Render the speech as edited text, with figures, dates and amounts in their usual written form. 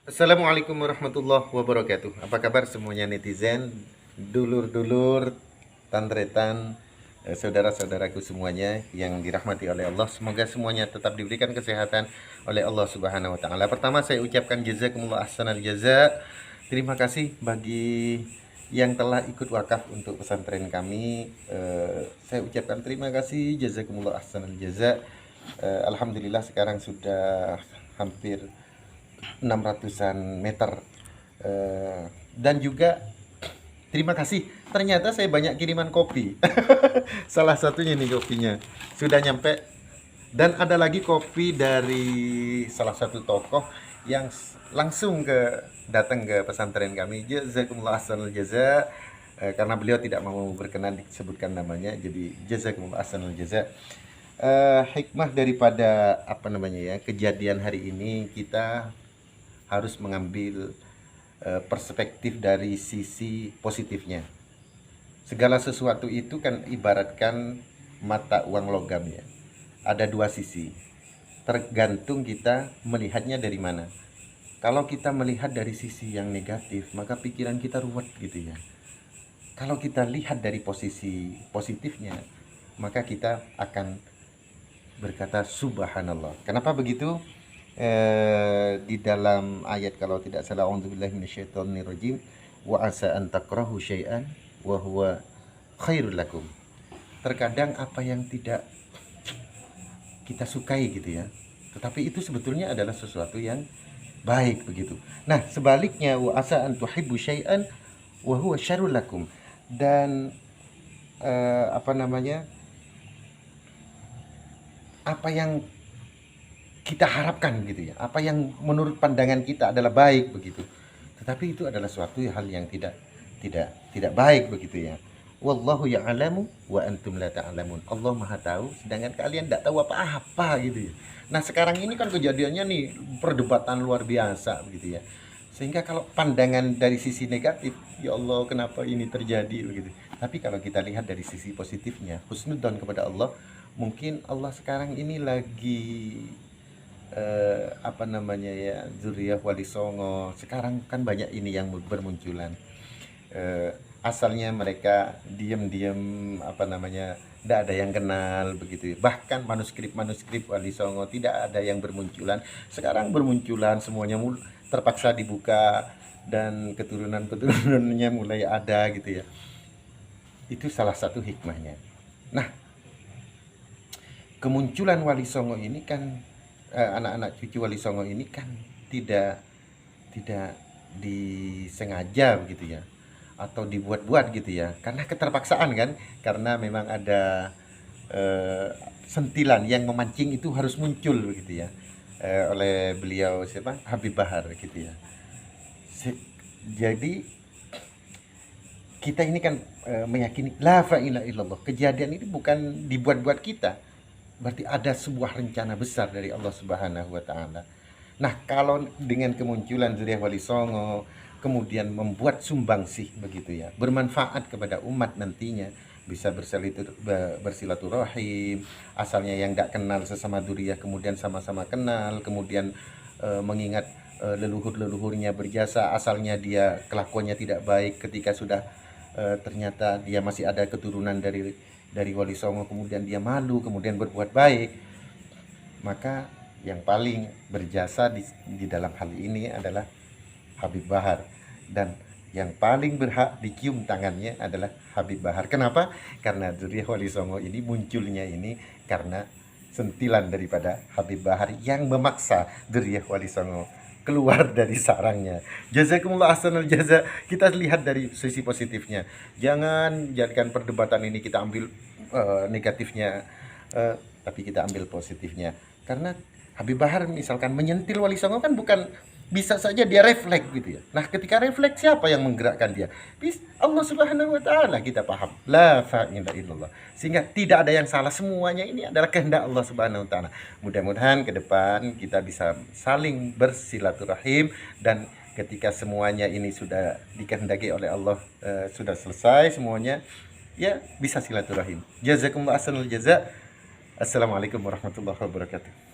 Assalamualaikum warahmatullahi wabarakatuh. Apa kabar semuanya netizen, dulur-dulur, tantretan, saudara-saudaraku semuanya yang dirahmati oleh Allah. Semoga semuanya tetap diberikan kesehatan oleh Allah Subhanahu wa taala. Pertama saya ucapkan jazakumullah ahsanal jaza. Terima kasih bagi yang telah ikut wakaf untuk pesantren kami. Saya ucapkan terima kasih jazakumullah ahsanal jaza. Alhamdulillah sekarang sudah hampir 600-an meter. Dan juga terima kasih, ternyata saya banyak kiriman kopi. Salah satunya nih kopinya sudah nyampe. Dan ada lagi kopi dari salah satu tokoh yang langsung datang ke pesantren kami. Jazakumullah ahsanul jaza. Karena beliau tidak mau berkenan disebutkan namanya, jadi jazakumullah ahsanul jaza. Hikmah daripada apa namanya ya, kejadian hari ini, kita harus mengambil perspektif dari sisi positifnya. Segala sesuatu itu kan ibaratkan mata uang logam ya. Ada dua sisi. Tergantung kita melihatnya dari mana. Kalau kita melihat dari sisi yang negatif, maka pikiran kita ruwet gitu ya. Kalau kita lihat dari posisi positifnya, maka kita akan berkata subhanallah. Kenapa begitu? Di dalam ayat kalau tidak salah, a'udzubillahi minasyaitonirrajim, wa asa an takrahu syai'an wa huwa khairul lakum. Terkadang apa yang tidak kita sukai gitu ya, tetapi itu sebetulnya adalah sesuatu yang baik begitu. Nah, sebaliknya wa asa an tuhibbu syai'an wa huwa syarrul lakum. Dan apa namanya? Apa yang kita harapkan gitu ya, apa yang menurut pandangan kita adalah baik begitu, tetapi itu adalah suatu hal yang tidak baik begitu ya. Wallahu ya'lamu wa antum la ta'lamun. Allah Maha tahu sedangkan kalian tidak tahu apa-apa gitu ya. Nah, sekarang ini kan kejadiannya nih perdebatan luar biasa begitu ya. Sehingga kalau pandangan dari sisi negatif, ya Allah kenapa ini terjadi begitu. Tapi kalau kita lihat dari sisi positifnya, husnudzon kepada Allah, mungkin Allah sekarang ini lagi apa namanya ya, Zuriyah Wali Songo. Sekarang kan banyak ini yang bermunculan. Asalnya mereka diam-diam, apa namanya, tidak ada yang kenal begitu. Bahkan manuskrip Wali Songo tidak ada yang bermunculan. Sekarang bermunculan semuanya, terpaksa dibuka dan keturunan-keturunannya mulai ada gitu ya. Itu salah satu hikmahnya. Nah, kemunculan Wali Songo ini kan, anak-anak cucu Wali Songo ini kan tidak tidak disengaja begitu ya, atau dibuat-buat gitu ya, karena keterpaksaan kan, karena memang ada sentilan yang memancing itu harus muncul begitu ya, oleh beliau siapa, Habib Bahar gitu ya. Jadi kita ini kan meyakini la ilaha illallah, kejadian ini bukan dibuat-buat kita, berarti ada sebuah rencana besar dari Allah Subhanahu wa taala. Nah, kalau dengan kemunculan Zuriyah Wali Songo kemudian membuat sumbangsih begitu ya, bermanfaat kepada umat nantinya, bisa bersilaturahim, asalnya yang tidak kenal sesama Zuriyah kemudian sama-sama kenal, kemudian mengingat leluhur-leluhurnya berjasa, asalnya dia kelakuannya tidak baik, ketika sudah ternyata dia masih ada keturunan dari Wali Songo, kemudian dia malu, kemudian berbuat baik, maka yang paling berjasa di dalam hal ini adalah Habib Bahar, dan yang paling berhak dicium tangannya adalah Habib Bahar. Kenapa? Karena Zuriyah Wali Songo ini munculnya ini karena sentilan daripada Habib Bahar yang memaksa Zuriyah Wali Songo keluar dari sarangnya. Jazakumullah ahsanul jaza. Kita lihat dari sisi positifnya. Jangan jadikan perdebatan ini kita ambil negatifnya, tapi kita ambil positifnya. Karena Habib Bahar misalkan menyentil Wali Songo kan bukan, bisa saja dia refleks gitu ya. Nah, ketika refleks siapa yang menggerakkan dia? Allah Subhanahu wa taala, kita paham. La ilaha illallah. Sehingga tidak ada yang salah, semuanya ini adalah kehendak Allah Subhanahu wa taala. Mudah-mudahan ke depan kita bisa saling bersilaturahim, dan ketika semuanya ini sudah dikehendaki oleh Allah, sudah selesai semuanya, ya bisa silaturahim. Jazakumullah ahsanul jaza. Assalamualaikum warahmatullahi wabarakatuh.